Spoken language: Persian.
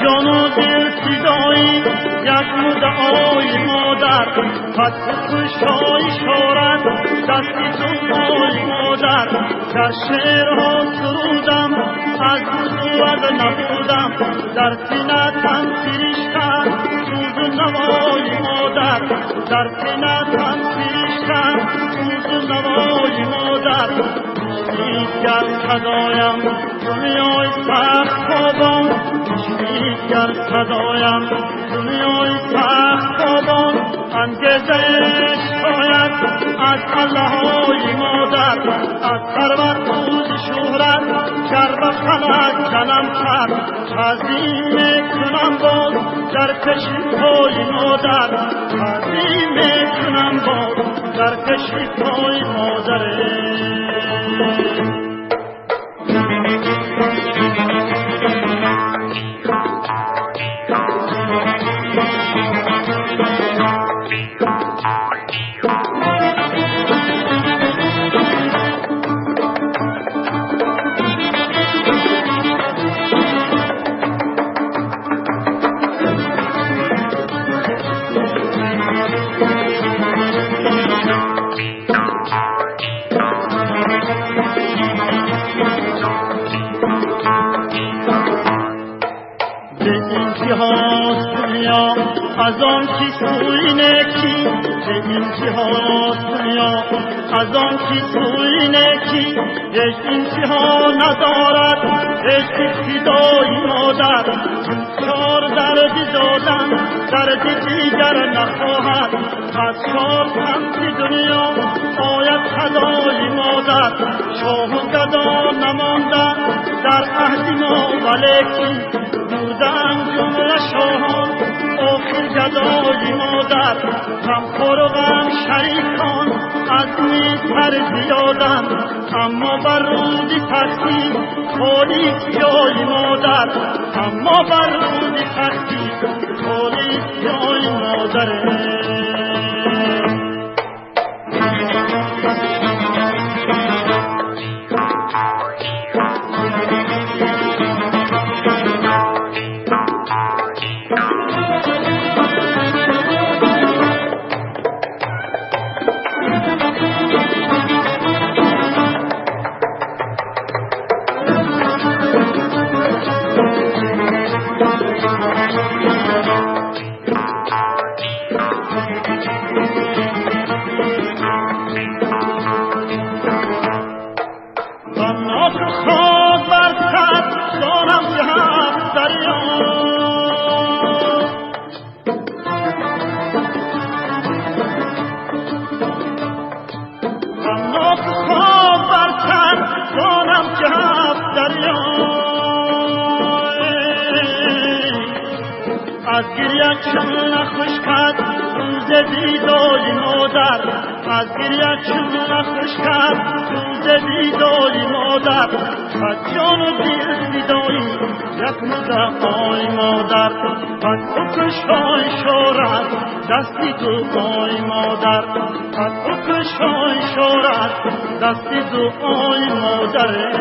جان و دل فدایی یک مدعای مادر فتح کشای شورت دستی تو مادر در شعرها سرودم از بود و از نبودم در سینه‌ام فرشته سوز و نوای مادر در سینه‌ام فرشته سوز و نوای مادر گر صدایم دنیای سخت خوابان گر صدایم دنیای سخت خوابان انگیزش شاید از الله‌های مادر از ثروت روز شهرت گر به فلک جنم کرد تعظیم میکنم باز در کشیدهای مادر تعظیم میکنم باز در کشیدهای مادر از آن کی سوی نکی به انتها دنیا از آن کی سوی نکی هیچ انتها ندارد هیچ فدای مادر چار درد دادن درد دیگر نخواهد از چار سمت دنیا آید صدای مادر شاه و گدا نماندن در عهد ما ولیکن بودن جمله شاهان آخر گدای مادر غمخور و غم شریکان از میتر زیادن اما بر رودی تختی خالی جای مادر اما بر رودی تختی خالی جای مادر از گریه چون نخوش کرد روز بیدای مادر از گریه چون نخوش کرد روز بیدای مادر از جان و دل فدایی یک مدعای مادر از کشای شورت دستی تو آی مادر از کشای شورت دستی تو آی مادر